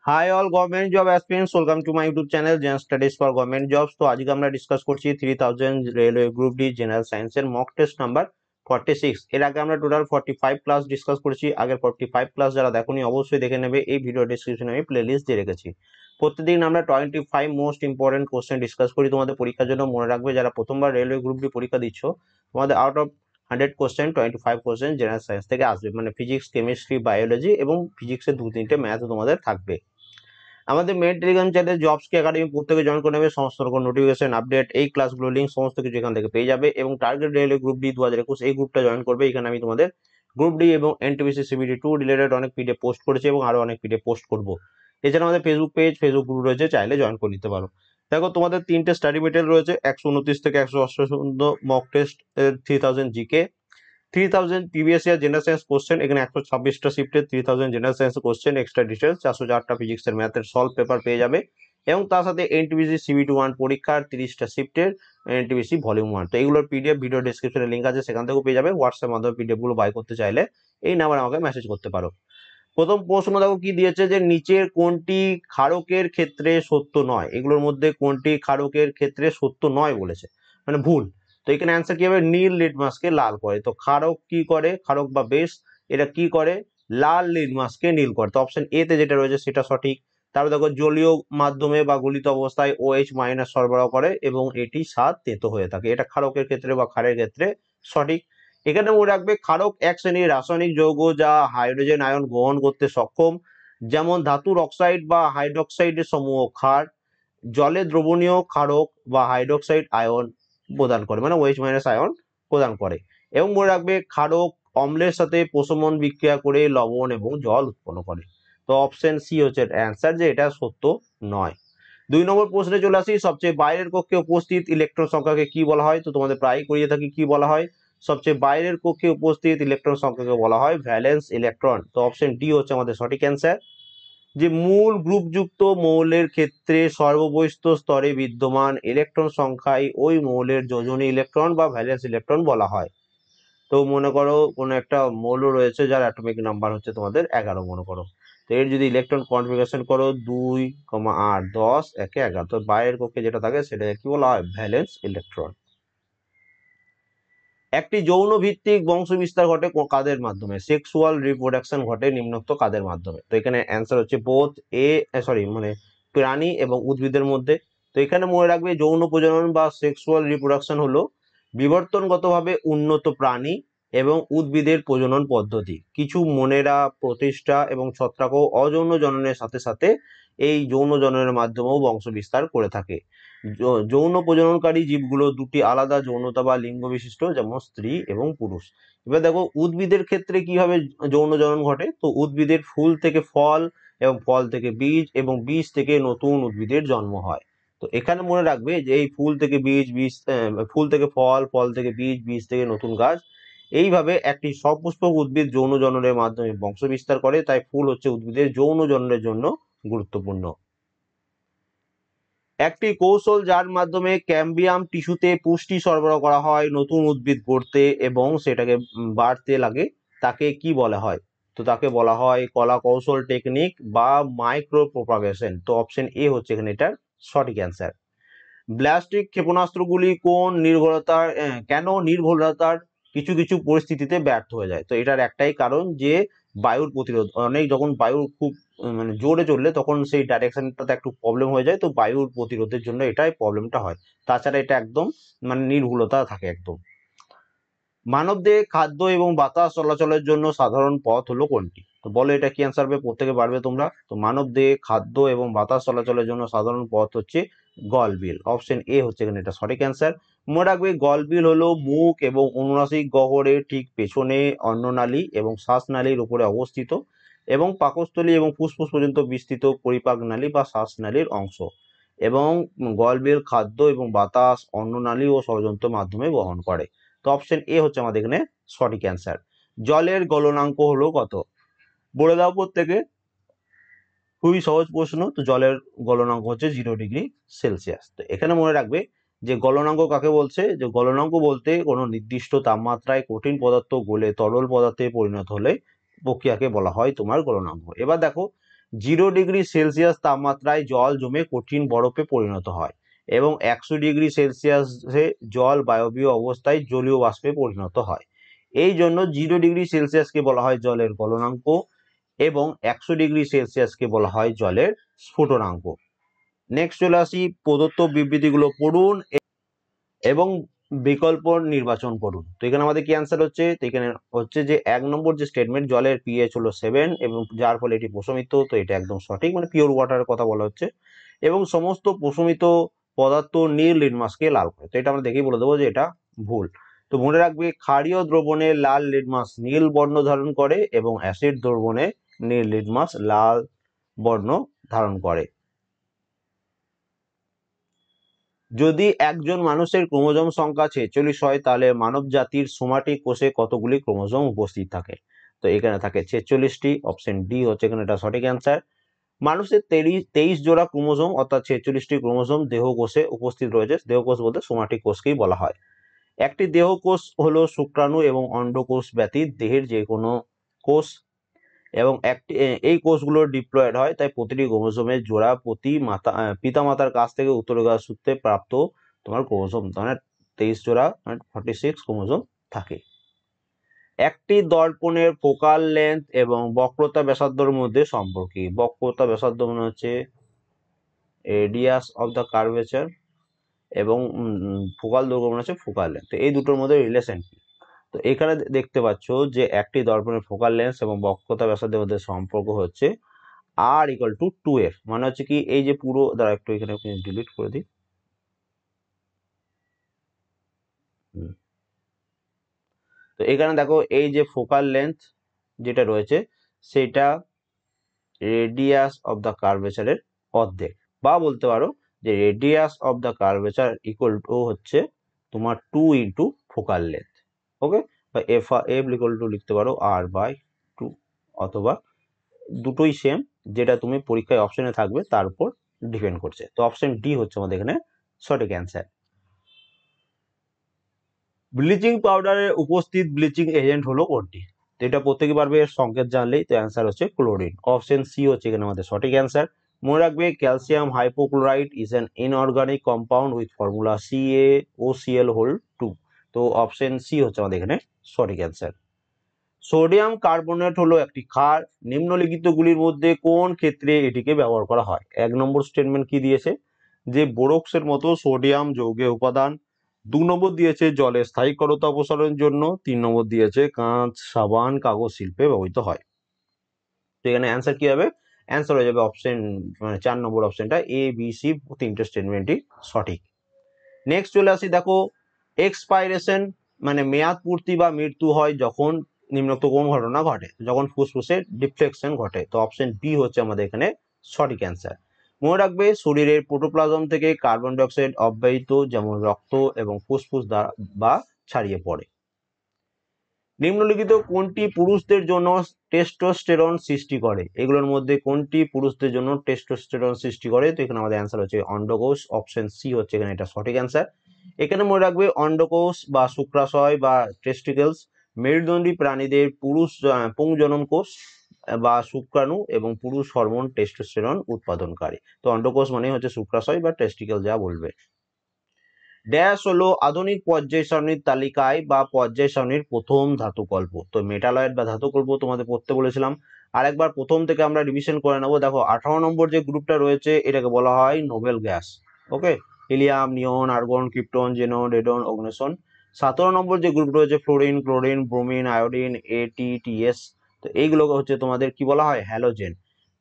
High all government job aspirants, welcome to my YouTube channel Gen studies for government jobs. তো আজকে আমরা discuss করছি 3000 railway group D general সায়েন্সের mock test number 46। এর আগে আমরা টোটাল 45 প্লাস ডিসকাস করেছি। আগের 45 প্লাস যারা দেখোনি অবশ্যই দেখে নেবে, এই ভিডিও ডিসক্রিপশনে আমি প্লে লিস্ট দিয়ে রেখেছি। প্রত্যেকদিন আমরা 25 মোস্ট ইম্পর্টেন্ট কোশ্চেন ডিসকাস করি তোমাদের পরীক্ষার জন্য। মনে রাখবে যারা প্রথমবার রেলওয়ে গ্রুপ ডি পরীক্ষা দিচ্ছ, তোমাদের out of 100 question 25 question general science থেকে আসবে, মানে ফিজিক্স, কেমিস্ট্রি, বায়োলজি এবং ফিজিক্সের 2-3টে ম্যাথ তোমাদের থাকবে। আমাদের মেন টেলিগ্রাম চ্যানেল জবস কে একাডেমি প্রত্যেকে জয়েন করে নেবে। সমস্ত রকম নোটিফিকেশন, আপডেট, এই ক্লাসগুলো লিঙ্ক সমস্ত কিছু এখান থেকে পেয়ে যাবে। এবং টার্গেট রেলওয়ে গ্রুপ ডি 2021 এই গ্রুপটা জয়েন করবে। এখানে আমি তোমাদের গ্রুপ ডি এবং এনটিপিসি সিবিটি 2 রিলেটেড অনেক পিডিএফ পোস্ট করেছি এবং আরো অনেক পিডিএফ পোস্ট করব। এছাড়া আমাদের ফেসবুক পেজ, ফেসবুক গ্রুপ রয়েছে, চাইলে জয়েন করে নিতে পারো। দেখো, তোমাদের 3টে স্টাডি মেটেরিয়াল রয়েছে। 129 থেকে 188 mock test 3000 GK, 3000 previous year general science question, এখানে 126টা শিফটে 3000 general science question, extra details 404টা ফিজিক্সের ম্যাথের সলভ পেপার পেয়ে যাবে। এবং তার সাথে এনটিপিসি সিবিটি 1 পরীক্ষার 30টা শিফটের এনটিপিসি ভলিউম 1। তো এইগুলোর পিডিএফ ভিডিও ডিসক্রিপশনে লিঙ্ক আছে, সেখান থেকেও পেয়ে যাবে। হোয়াটসঅ্যাপ মাধ্যমে পিডিএফ গুলো বাই করতে চাইলে এই নাম্বারে আমাকে মেসেজ করতে পারো। প্রথম প্রশ্ন দেখো কি দিয়েছে, যে নিচের কোনটি ক্ষারকের ক্ষেত্রে সত্য নয়। এগুলোর মধ্যে কোনটি ক্ষারকের ক্ষেত্রে সত্য নয় বলেছে, মানে ভুল। তো এখানে অ্যান্সার কি হবে, নীল লিটমাসকে লাল করে। তো ক্ষারক কি করে, ক্ষারক বা বেস এটা কি করে, লাল লিটমাসকে নীল করে। তো অপশন এ তে যেটা রয়েছে সেটা সঠিক। তারপর দেখো, জলীয় মাধ্যমে বা গলিত অবস্থায় OH মাইনাস সরবরাহ করে এবং এটি স্বাদ তেতো হয়ে থাকে। এটা ক্ষারকের ক্ষেত্রে বা ক্ষারের ক্ষেত্রে সঠিক। এখানে মনে রাখবে, ক্ষারক এক শ্রেণীর রাসায়নিক যৌগ যা হাইড্রোজেন আয়ন গ্রহণ করতে সক্ষম, যেমন ধাতুর অক্সাইড বা হাইড্রোক্সাইডের সমূহ ক্ষার জলে দ্রবণীয় ক্ষারক বা হাইড্রোক্সাইড আয়ন প্রদান করে, মানে OH মাইনাস আয়ন প্রদান করে। এবং মনে রাখবে, ক্ষারক অম্লের সাথে প্রশমন বিক্রিয়া করে লবণ এবং জল উৎপন্ন করে। তো অপশন সি হচ্ছে অ্যান্সার, যে এটা সত্য নয়। 2 নম্বর প্রশ্নে চলে আসি, সবচেয়ে বাইরের কক্ষে উপস্থিত ইলেকট্রন সংখ্যাকে কি বলা হয়। তো তোমাদের প্রায় করিয়ে থাকি, কি বলা হয়, সবচেয়ে বাইরের কক্ষে উপস্থিত ইলেকট্রন সংখ্যাকে বলা হয় ভ্যালেন্স ইলেকট্রন। তো অপশন ডি হচ্ছে আমাদের সঠিক অ্যান্সার। যে মূল গ্রুপযুক্ত মৌলের ক্ষেত্রে সর্ববহিস্থ স্তরে বিদ্যমান ইলেকট্রন সংখ্যায় ওই মৌলের যোজনী ইলেকট্রন বা ভ্যালেন্স ইলেকট্রন বলা হয়। তো মনে করো কোনো একটা মৌল রয়েছে যার অ্যাটমিক নাম্বার হচ্ছে তোমাদের 11 মনে করো। তো এর যদি ইলেকট্রন কনফিগারেশন করো 2, 8, 10, 1, 11, তো বাইরের কক্ষে যেটা থাকে সেটাকে কি বলা হয়, ভ্যালেন্স ইলেকট্রন। একটি যৌন ভিত্তিক বংশ বিস্তার ঘটে কাদের মাধ্যমে, সেক্সুয়াল রিপ্রোডাকশন ঘটে নিম্নোক্ত কাদের মাধ্যমে। তো এখানে অ্যান্সার হচ্ছে বোথ মানে প্রাণী এবং উদ্ভিদের মধ্যে। তো এখানে মনে রাখবে, যৌন প্রজনন বা সেক্সুয়াল রিপ্রোডাকশন হলো বিবর্তনগতভাবে উন্নত প্রাণী এবং উদ্ভিদের প্রজনন পদ্ধতি। কিছু মনেরা, প্রতিষ্ঠা এবং ছত্রাকও অযৌন জননের সাথে সাথে এই যৌন জননের মাধ্যমেও বংশ বিস্তার করে থাকে। যৌন প্রজননকারী জীবগুলো দুটি আলাদা যৌনতা বা লিঙ্গ বিশিষ্ট, যেমন স্ত্রী এবং পুরুষ। এবার দেখো, উদ্ভিদের ক্ষেত্রে কিভাবে যৌন জনন ঘটে। তো উদ্ভিদের ফুল থেকে ফল এবং ফল থেকে বীজ এবং বীজ থেকে নতুন উদ্ভিদের জন্ম হয়। তো এখানে মনে রাখবে যে এই ফুল থেকে বীজ, ফুল থেকে ফল, ফল থেকে বীজ, বীজ থেকে নতুন গাছ, এইভাবে একটি সপুষ্পক উদ্ভিদ যৌন জননের মাধ্যমে বংশ বিস্তার করে। তাই ফুল হচ্ছে উদ্ভিদের যৌন জননের জন্য গুরুত্বপূর্ণ। একটি কৌশল যার মাধ্যমে ক্যাম্বিয়াম টিস্যুতে পুষ্টি সরবরাহ করা হয় নতুন উদ্ভিদ গড়তে এবং সেটাকে বাড়তে লাগে, তাকে কি বলা হয়। তো তাকে বলা হয় কলা কৌশল টেকনিক বা মাইক্রো প্রপাগেশন। তো অপশন এ হচ্ছে এখানে এটার সঠিক অ্যান্সার। ব্যালিস্টিক ক্ষেপণাস্ত্রগুলি কেন নির্ভুলতার কিছু কিছু পরিস্থিতিতে ব্যর্থ হয়ে যায়। তো এটার একটাই কারণ, যে বায়ুর প্রতিরোধ অনেক, যখন বায়ু খুব মানে জোরে চললে তখন সেই ডাইরেকশনটাতে একটু প্রবলেম হয়ে যায়। তো বায়ুর প্রতিরোধের জন্য এটাই প্রবলেমটা হয়। তাছাড়া এটা একদম মানে নির্ভুলতা থাকে একদম। মানবদেহে খাদ্য এবং বাতাস চলাচলের জন্য সাধারণ পথ হলো কোনটি। তো বলো এটা কি অ্যান্সার হবে, প্রত্যেকে পারবে তোমরা। তো মানবদেহে খাদ্য এবং বাতাস চলাচলের জন্য সাধারণ পথ হচ্ছে গলবিল। অপশন এ হচ্ছে এখানে এটা সঠিক অ্যান্সার। মনে রাখবে, গলবিল হলো মুখ এবং অনুনাসিক গহ্বরের ঠিক পেছনে অন্ননালী এবং শ্বাসনালীর উপরে অবস্থিত এবং পাকস্থলী এবং ফুসফুস পর্যন্ত বিস্তৃত পরিপাক নালী বা শ্বাসনালীর অংশ। এবং গলবিল খাদ্য এবং বাতাস অন্ননালী ও ষড়যন্ত্রের মাধ্যমে বহন করে। তো অপশন এ হচ্ছে আমাদের এখানে সঠিক অ্যান্সার। জলের গলনাঙ্ক হলো কত, বলে দাও প্রত্যেকে। খুবই সহজ প্রশ্ন। তো জলের গলনাঙ্ক হচ্ছে 0°C। তো এখানে মনে রাখবে, যে গলনাঙ্ক কাকে বলছে, যে গলনাঙ্ক বলতে কোনো নির্দিষ্ট তাপমাত্রায় কঠিন পদার্থ গলে তরল পদার্থে পরিণত হলে প্রক্রিয়াকে বলা হয় তোমার গলনাঙ্ক। এবার দেখো, 0°C তাপমাত্রায় জল জমে কঠিন বরফে পরিণত হয় এবং 100°C জল বায়বীয় অবস্থায় জলীয় বাষ্পে পরিণত হয়। এই জন্য 0°C বলা হয় জলের গলনাঙ্ক এবং 100°C বলা হয় জলের স্ফুটনাঙ্ক। নেক্সট চলে আসি, প্রদত্ত বিবৃতিগুলো পড়ুন এবং বিকল্প নির্বাচন করুন। তো এখানে আমাদের কি অ্যান্সার হচ্ছে, তো এখানে হচ্ছে যে 1 নম্বর যে স্টেটমেন্ট, জলের পিএইচ হলো 7 এবং যার ফলে এটি প্রশমিত, তো এটা একদম সঠিক, মানে পিওর ওয়াটারের কথা বলা হচ্ছে। এবং সমস্ত প্রশমিত পদার্থ নীল লিটমাসকে লাল করে, তো এটা আমরা দেখেই বলে দেবো যে এটা ভুল। তো মনে রাখবে, ক্ষারীয় দ্রবণে লাল লিটমাস নীল বর্ণ ধারণ করে এবং অ্যাসিড দ্রবণে নীল লিটমাস লাল বর্ণ ধারণ করে। যদি একজন মানুষের ক্রোমোজোম সংখ্যা 46 হয়, তাহলে মানব জাতির সোমাটিক কোষে কতগুলি ক্রোমোজোম উপস্থিত থাকে? তো এখানে থাকে 46টি, অপশন ডি হচ্ছে এখানে এটা সঠিক অ্যান্সার। মানুষের 23 জোড়া ক্রোমোজোম অর্থাৎ 46টি ক্রোমোজোম দেহকোষে উপস্থিত রয়েছে। দেহকোষ বলতে সোমাটিক কোষকেই বলা হয়। একটি দেহকোষ হলো শুক্রাণু এবং অন্ডকোষ ব্যতীত দেহের যে কোনো কোষ, এবং এই কোষগুলো ডিপ্লয়েড হয়, তাই প্রতিটি ক্রোমোজোমের জোড়া পিতামাতার কাছ থেকে উত্তরাধিকার সূত্রে প্রাপ্ত তোমার ক্রোমোজোম, মানে 23 জোড়া, 46 ক্রোমোজোম থাকে। একটি দর্পণের ফোকাল লেন্থ এবং বক্রতা ব্যাসার্ধের মধ্যে সম্পর্ক কি? বক্রতা ব্যাসার্ধ মানে হচ্ছে রেডিয়াস অফ দ্য কার্ভেচার এবং ফোকাল দৈর্ঘ্য মানে হচ্ছে ফোকাল লেন্থ, এই দুটোর মধ্যে রিলেশন কি? তো এখানে দেখতে পাচ্ছ যে একটি দর্পণের ফোকাল লেন্থ এবং বক্রতা ব্যাসার্ধের মধ্যে সম্পর্ক হচ্ছে R=2f, মানে হচ্ছে কি, এই যে পুরো, দাঁড়া একটু এখানে ডিলিট করে দিই। তো এখানে দেখো, এই যে ফোকাল লেন্থ যেটা রয়েছে সেটা রেডিয়াস অফ দ্য কার্ভেচারের অর্ধেক, বা বলতে পারো যে radius of the curvature equal to হচ্ছে তোমার 2 ইন্টু ফোকাল লেন্থ। ওকে, বা এফ ইকুয়াল টু লিখতে পারো R/2, অথবা দুটোই সেম, যেটা তুমি পরীক্ষায় অপশনে থাকবে তার উপর ডিপেন্ড করছে। তো অপশন ডি হচ্ছে আমাদের এখানে সঠিক অ্যান্সার। ব্লিচিং পাউডারে উপস্থিত ব্লিচিং এজেন্ট হলো কোনটি? তো এটা প্রত্যেকে পারবে, এর সংকেত জানলেই। তো অ্যান্সার হচ্ছে ক্লোরিন, অপশন সি হচ্ছে এখানে আমাদের সঠিক অ্যান্সার। মনে রাখবে, calcium hypochlorite is an inorganic compound with formula CaOCl2। তো অপশন সি হচ্ছে আমাদের এখানে সঠিক অ্যান্সার। সোডিয়াম কার্বনেট হলো একটি ক্ষার, নিম্নলিখিতগুলির মধ্যে কোন ক্ষেত্রে এটিকে ব্যবহার করা হয়? 1 নম্বর স্টেটমেন্ট কি দিয়েছে, যে বোরক্সের মতো সোডিয়াম যৌগের উপাদান। 2 নম্বর দিয়েছে জলের স্থায়ীকরতা অপসারণের জন্য। 3 নম্বর দিয়েছে কাঁচ, সাবান, কাগজ শিল্পে ব্যবহৃত হয়। তো এখানে অ্যান্সার কি হবে? অ্যান্সার হয়ে যাবে অপশন, মানে 4 নম্বর অপশনটা, ABC, তিনটে স্টেটমেন্টই সঠিক। নেক্সট চলে আসি, দেখো, এক্সপাইরেশন মানে মেয়াদ পূর্তি বা মৃত্যু হয় যখন নিম্নোক্ত কোন ঘটনা ঘটে? যখন ফুসফুসের ডিফ্লেকশন ঘটে। তো অপশন বি হচ্ছে আমাদের এখানে সঠিক অ্যান্সার। মনে রাখবে, শরীরের প্রোটোপ্লাজম থেকে কার্বন ডাইঅক্সাইড অব্যাহত, যেমন রক্ত এবং ফুসফুস দ্বারা বা ছাড়িয়ে পড়ে। নিম্নলিখিত কোনটি পুরুষদের জন্য টেস্টোস্টেরন সৃষ্টি করে? এগুলোর মধ্যে কোনটি পুরুষদের জন্য টেস্টোস্টেরন সৃষ্টি করে? তো এখানে আমাদের অ্যান্সার হচ্ছে অন্ডকোষ, অপশন সি হচ্ছে এখানে এটা সঠিক অ্যান্সার। এখানে মনে রাখবে, অন্ডকোষ বা শুক্রাশয় বা টেস্টিকলস মেরুদণ্ডী প্রাণীদের পুরুষ পুংজনন কোষ বা শুক্রাণু এবং পুরুষ হরমোন টেস্টোস্টেরন উৎপাদনকারী। তো অন্ডকোষ মানে হচ্ছে শুক্রাশয় বা টেস্টিকল, যা বলবে। ড্যাশ হলো আধুনিক পর্যায় সারণীর তালিকায় বা পর্যায় সারণীর প্রথম ধাতুকল্প। তো মেটালয়েড বা ধাতুকল্প তোমাদের পড়তে বলেছিলাম, আরেকবার প্রথম থেকে আমরা রিভিশন করে নেবো। দেখো, 18 নম্বর যে গ্রুপটা রয়েছে এটাকে বলা হয় নোবেল গ্যাস। ওকে, হিলিয়াম, নিয়ন, আর্গন, ক্রিপ্টন, জেনন, রেডন, অগ্নেশন। 17 নম্বর যে গ্রুপ রয়েছে fluorine, chlorine, bromine, iodine, ATTS। তো এইগুলোকে হচ্ছে তোমাদের কি বলা হয়? হ্যালোজেন।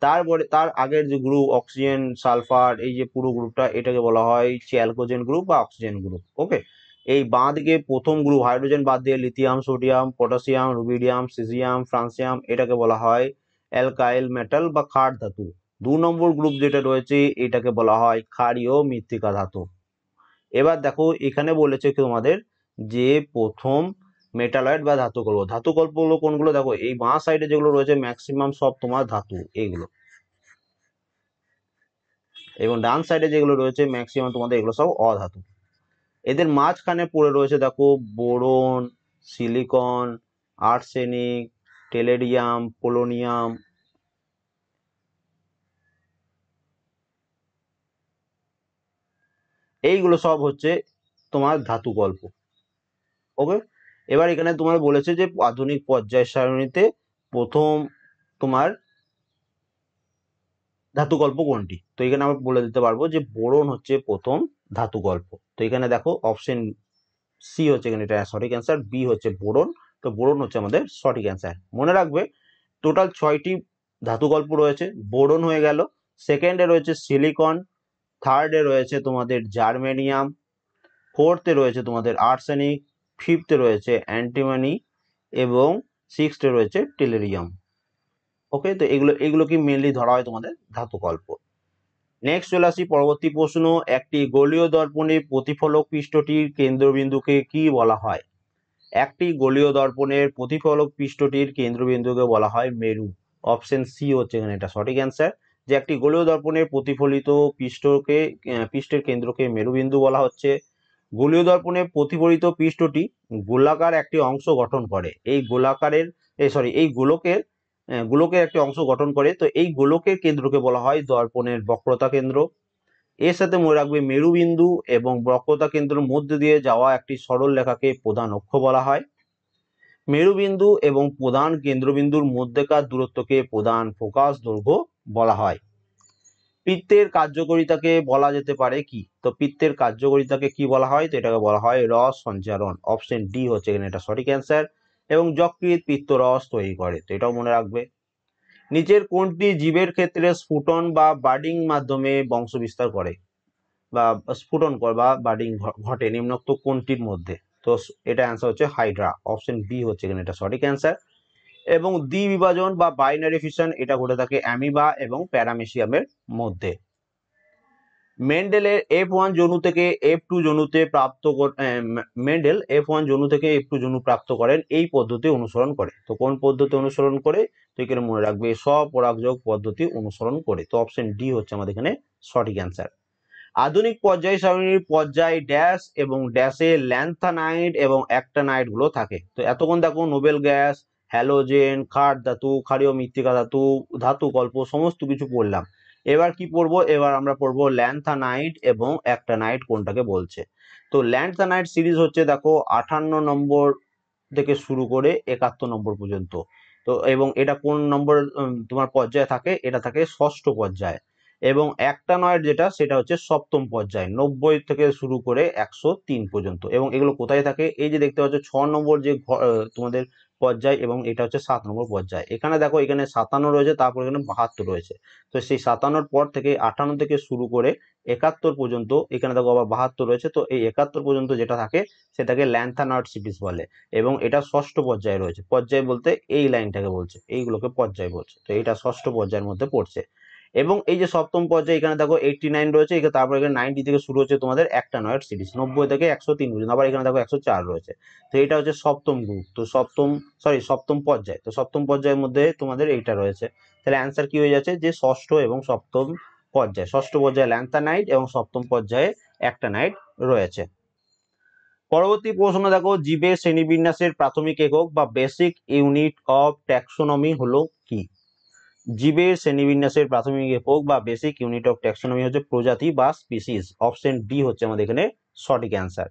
তারপরে তার আগের যে গ্রুপ অক্সিজেন, সালফার, এই যে পুরো গ্রুপটা, এটাকে বলা হয় চ্যালকোজেন গ্রুপ বা অক্সিজেন গ্রুপ। ওকে, এই বাঁ দিকে প্রথম গ্রুপ হাইড্রোজেন বাদ দিয়ে lithium, sodium, potassium, rubidium, caesium, francium, এটাকে বলা হয় অ্যালকাইল মেটাল বা ক্ষার ধাতু। 2 নম্বর গ্রুপ যেটা রয়েছে এটাকে বলা হয় ক্ষারীয় মৃত্তিকা ধাতু। এবার দেখো, এখানে বলেছে তোমাদের যে প্রথম মেটালয়েড বা ধাতুকল্পগুলো কোনগুলো? দেখো, এই বাঁ সাইডে যেগুলো রয়েছে ম্যাক্সিমাম সব তোমার ধাতু এইগুলো, এবং ডান সাইডে যেগুলো রয়েছে ম্যাক্সিমাম তোমাদের এগুলো সব অধাতু। এদের মাঝখানে পড়ে রয়েছে দেখো বোরন, সিলিকন, আর্সেনিক, টেলেরিয়াম, পোলোনিয়াম, এইগুলো সব হচ্ছে তোমার ধাতু গল্প। ওকে, এবার এখানে তোমার বলেছে যে আধুনিক পর্যায় সারণীতে প্রথম তোমার ধাতু গল্প কোনটি। তো এখানে আমরা বলে দিতে পারবো যে বোরন হচ্ছে প্রথম ধাতু গল্প। তো এখানে দেখো অপশন সি হচ্ছে এখানে এটা সঠিক অ্যান্সার, বি হচ্ছে বোরন। তো বোরন হচ্ছে আমাদের সঠিক অ্যান্সার। মনে রাখবে টোটাল 6টি ধাতু গল্প রয়েছে। বোরন হয়ে গেল, সেকেন্ডে রয়েছে সিলিকন, থার্ডে রয়েছে তোমাদের জার্মেনিয়াম, ফোর্থে রয়েছে তোমাদের আর্সেনিক, ফিফথে রয়েছে অ্যান্টিমনি এবং সিক্সথে রয়েছে টেলেরিয়াম। ওকে, তো এগুলো কি মেনলি ধরা হয় তোমাদের ধাতু গল্প। নেক্সট চলে আসি পরবর্তী প্রশ্ন, একটি গোলীয় দর্পণে প্রতিফলক পৃষ্ঠটির কেন্দ্রবিন্দুকে কি বলা হয়। একটি গোলীয় দর্পণের প্রতিফলক পৃষ্ঠটির কেন্দ্রবিন্দুকে বলা হয় মেরু। অপশন সি হচ্ছে এখানে এটা সঠিক অ্যান্সার, যে একটি গোলীয় দর্পণের প্রতিফলিত পৃষ্ঠের কেন্দ্রকে মেরুবিন্দু বলা হচ্ছে। গোলীয় দর্পণে প্রতিফলিত পৃষ্ঠটি গোলাকার একটি অংশ গঠন করে। এই গোলকের একটি অংশ গঠন করে। তো এই গোলকের কেন্দ্রকে বলা হয় দর্পণের বক্রতা কেন্দ্র। এর সাথে মনে রাখবে মেরুবিন্দু এবং বক্রতা কেন্দ্রের মধ্যে দিয়ে যাওয়া একটি সরল রেখাকে প্রধান অক্ষ বলা হয়। মেরুবিন্দু এবং প্রধান কেন্দ্রবিন্দুর মধ্যেকার দূরত্বকে প্রধান ফোকাস দৈর্ঘ্য বলা হয়। পিত্তের কার্যকারিতাকে বলা যেতে পারে কি। তো পিত্তের কার্যকারিতাকে কি বলা হয়, তো এটাকে বলা হয় রস সঞ্চারণ। অপশন ডি হচ্ছে এখানে এটা সঠিক অ্যান্সার, এবং যকৃৎ পিত্তরস তৈরি করে। তো এটাও মনে রাখবে। নিচের কোনটি জীবের ক্ষেত্রে স্ফুটন বা বার্ডিং মাধ্যমে বংশ বিস্তার করে বা স্ফুটন করে বা বার্ডিং ঘটে নিম্নোক্ত কোনটির মধ্যে। তো এটা অ্যান্সার হচ্ছে হাইড্রা। অপশন বি হচ্ছে এখানে এটা সঠিক অ্যান্সার। এবং দ্বিবিভাজন বা বাইনারি ফিশন এটা ঘটে থাকে অ্যামিবা এবং প্যারামেসিয়ামের মধ্যে। মেন্ডেল F1 জনু থেকে F2 জনুতে প্রাপ্ত করেন এই পদ্ধতি অনুসরণ করে। তো কোন পদ্ধতি অনুসরণ করে, তো এখানে মনে রাখবে স্বপরাগযোগ পদ্ধতি অনুসরণ করে। তো অপশন ডি হচ্ছে আমাদের এখানে সঠিক অ্যান্সার। আধুনিক পর্যায় সারণীর পর্যায় ড্যাশ এবং ড্যাশে ল্যান্থানাইড এবং অ্যাক্টানাইড গুলো থাকে। তো এতক্ষণ দেখো নোবেল গ্যাস, হ্যালোজেন, খাট ধাতু, ক্ষারীয় মৃত্তিকা ধাতু, ধাতু গল্প সমস্ত কিছু পড়লাম। এবার কি পড়বো, এবার আমরা পড়বো ল্যান্থানাইড এবং অ্যাক্টানাইড কোনটাকে বলছে। তো ল্যান্থানাইড সিরিজ হচ্ছে দেখো 58 নম্বর থেকে শুরু করে 71 নম্বর পর্যন্ত। তো এবং এটা কোন নম্বর তোমার পর্যায়ে থাকে, এটা থাকে ষষ্ঠ পর্যায়ে। এবং অ্যাক্টানয়েড যেটা সেটা হচ্ছে সপ্তম পর্যায়ে, 90 থেকে শুরু করে 103 পর্যন্ত। এবং এগুলো কোথায় থাকে, এই যে দেখতে পাচ্ছ 6 নম্বর যে তোমাদের পর্যায়, এবং এটা হচ্ছে 7 নম্বর পর্যায়। এখানে দেখো এখানে 57 রয়েছে, তারপর এখানে 72 রয়েছে। তো সেই 57 পর থেকে 58 থেকে শুরু করে 71 পর্যন্ত, এখানে দেখো আবার 72 রয়েছে। তো এই 71 পর্যন্ত যেটা থাকে সেটাকে ল্যান্থানয়েড সিরিজ বলে, এবং এটা ষষ্ঠ পর্যায়ে রয়েছে। পর্যায় বলতে এই লাইনটাকে বলছে, এইগুলোকে পর্যায় বলছে। তো এটা ষষ্ঠ পর্যায়ের মধ্যে পড়ছে। এবং এই যে সপ্তম পর্যায়ে এখানে দেখো 89 রয়েছে, তারপর এখানে 90 থেকে শুরু হচ্ছে তোমাদের অ্যাক্টানয়েড সিরিজ, 90 থেকে 103 পর্যন্ত। আবার এখানে দেখো 104 রয়েছে। তো এটা হচ্ছে সপ্তম গ্রুপ। তো সপ্তম পর্যায়। তো সপ্তম পর্যায়ের মধ্যে তোমাদের এইটা রয়েছে। তাহলে অ্যান্সার কি হয়ে যাচ্ছে, যে ষষ্ঠ এবং সপ্তম পর্যায়, ষষ্ঠ পর্যায়ে ল্যান্থানাইড এবং সপ্তম পর্যায়ে অ্যাক্টানাইড রয়েছে। পরবর্তী প্রশ্ন দেখো, জীবের শ্রেণীবিন্যাসের প্রাথমিক একক বা বেসিক ইউনিট অফ ট্যাক্সোনমি হলো কি। জীবের শ্রেণীবিন্যাসের প্রাথমিক একক বা বেসিক ইউনিট অফ ট্যাক্সোনমি হচ্ছে প্রজাতি বা স্পিসিস। অপশন ডি হচ্ছে আমাদের এখানে সঠিক অ্যান্সার।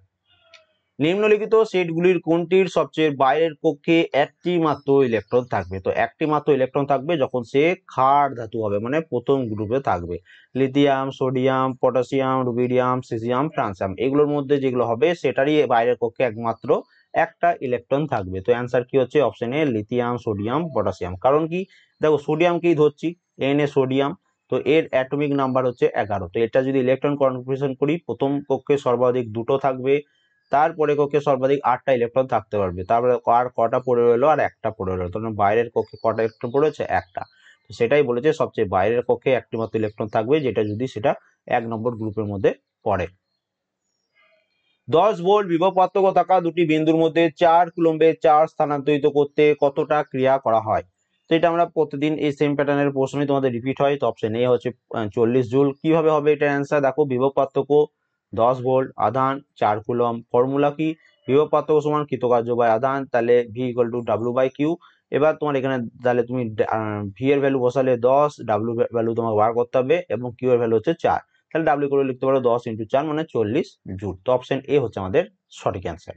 নিম্নলিখিত সেটগুলির কোনটির সবচেয়ে বাইরের কক্ষে একটি মাত্র ইলেকট্রন থাকবে। তো একটি মাত্র ইলেকট্রন থাকবে যখন সে ক্ষার ধাতু হবে, মানে প্রথম গ্রুপে থাকবে। Lithium, sodium, potassium, rubidium, caesium, francium, এগুলোর মধ্যে যেগুলো হবে সেটারই বাইরের কক্ষে একমাত্র একটা ইলেকট্রন থাকবে। তো অ্যান্সার কি হচ্ছে, option A lithium, sodium, potassium. কারণ কি, দেখো সোডিয়ামকেই ধরছি, Na সোডিয়াম, তো এর অ্যাটমিক নাম্বার হচ্ছে 11। তো এটা যদি ইলেকট্রন কনফিগারেশন করি, প্রথম কক্ষে সর্বাধিক দুটো থাকবে, তারপরে কক্ষে সর্বাধিক 8টা ইলেকট্রন থাকতে পারবে, তারপরে আর কটা পড়ে রইলো, আর একটা পড়ে রইলো। তখন বাইরের কক্ষে কটা ইলেকট্রন পড়েছে, একটা। তো সেটাই বলেছে সবচেয়ে বাইরের কক্ষে একটি মাত্র ইলেকট্রন থাকবে, যেটা যদি সেটা 1 নম্বর গ্রুপের মধ্যে পড়ে। 10 ভোল্ট বিভব পার্থক্য থাকা দুটি বিন্দুর মধ্যে 4 কুলম্বের চার্জ স্থানান্তরিত করতে কতটা ক্রিয়া করা হয়। তো এটা আমরা প্রতিদিন এই সেম প্যাটার্নের প্রশ্নই তোমাদের রিপিট হয়। তো অপশন এ হচ্ছে 40 জুল। কিভাবে হবে এটার অ্যান্সার, দেখো বিভব পার্থক্য 10 ভোল্ট, আধান 4 কুলম্ব। ফর্মুলা কি, বিভব পার্থক্য সমান কৃতকার্য বাই আধান, তাহলে V equal to W by Q. এবার তোমার এখানে তাহলে তুমি ভি এর ভ্যালু বসালে 10, ডাব্লিউ ভ্যালু তোমাকে বার করতে হবে, এবং কিউ এর ভ্যালু হচ্ছে 4। তাহলে ডাব্লিউ করে লিখতে পারো 10 × 4 মানে 40 জুল। তো অপশন এ হচ্ছে আমাদের সঠিক অ্যান্সার।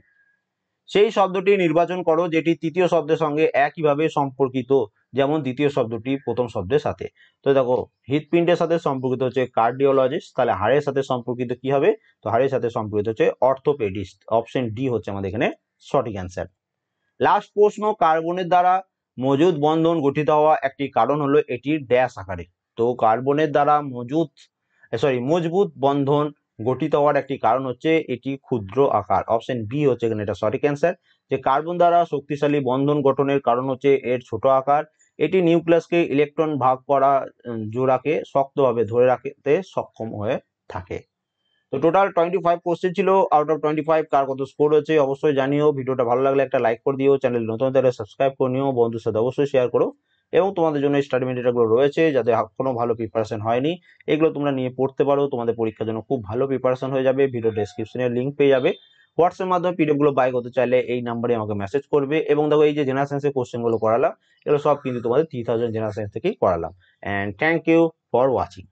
সেই শব্দটি নির্বাচন করো যেটি তৃতীয় শব্দের সঙ্গে একইভাবে সম্পর্কিত, যেমন দ্বিতীয় শব্দটি প্রথম শব্দের সাথে। তো দেখো হৃৎপিণ্ডের সাথে সম্পর্কিত হচ্ছে কার্ডিওলজিস্ট, তাহলে হাড়ের সাথে সম্পর্কিত কি হবে? তো হাড়ের সাথে সম্পর্কিত হচ্ছে অর্থোপেডিস্ট। অপশন ডি হচ্ছে আমাদের এখানে সঠিক অ্যান্সার। লাস্ট প্রশ্ন, কার্বনের দ্বারা মজুদ বন্ধন গঠিত হওয়া একটি কারণ হলো এটির ড্যাশ আকারে। তো কার্বনের দ্বারা মজবুত বন্ধন গঠিত হওয়ার একটি কারণ হচ্ছে এটি ক্ষুদ্র আকার। অপশন বি হচ্ছে এখানে এটা সঠিক অ্যান্সার, যে কার্বন দ্বারা শক্তিশালী বন্ধন গঠনের কারণ হচ্ছে এর ছোট আকার। এটি নিউক্লিয়াসকে ইলেকট্রন ভাগ করা জোড়াকে শক্তভাবে ধরে রাখতে সক্ষম হয়ে থাকে। তো টোটাল 25 কোশ্চেন ছিল, আউট অফ 25 কার কত স্কোর হয়েছে অবশ্যই জানিও। ভিডিওটা ভালো লাগলে একটা লাইক করে দিও, চ্যানেল নতুন হলে সাবস্ক্রাইব করে নিও, বন্ধুর সাথে অবশ্যই শেয়ার করো। এবং তোমাদের জন্য স্টাডি মেটেরিয়ালগুলো রয়েছে, যাদের কোনো ভালো প্রিপারেশন হয়নি এগুলো তোমরা নিয়ে পড়তে পারো, তোমাদের পরীক্ষার জন্য খুব ভালো প্রিপারেশন হয়ে যাবে। ভিডিও ডেসক্রিপশনে লিঙ্ক পেয়ে যাবে। হোয়াটসঅ্যাপের মাধ্যমে পিডিএফ গুলো বাই করতে চাইলে এই নাম্বারে আমাকে মেসেজ করবে। এবং দেখো এই যে জেনারেল সায়েন্সের কোশ্চেন গুলো করালাম, এগুলো সব কিন্তু তোমাদের 3000 জেনারেল সায়েন্স থেকেই করালাম। And thank you for watching.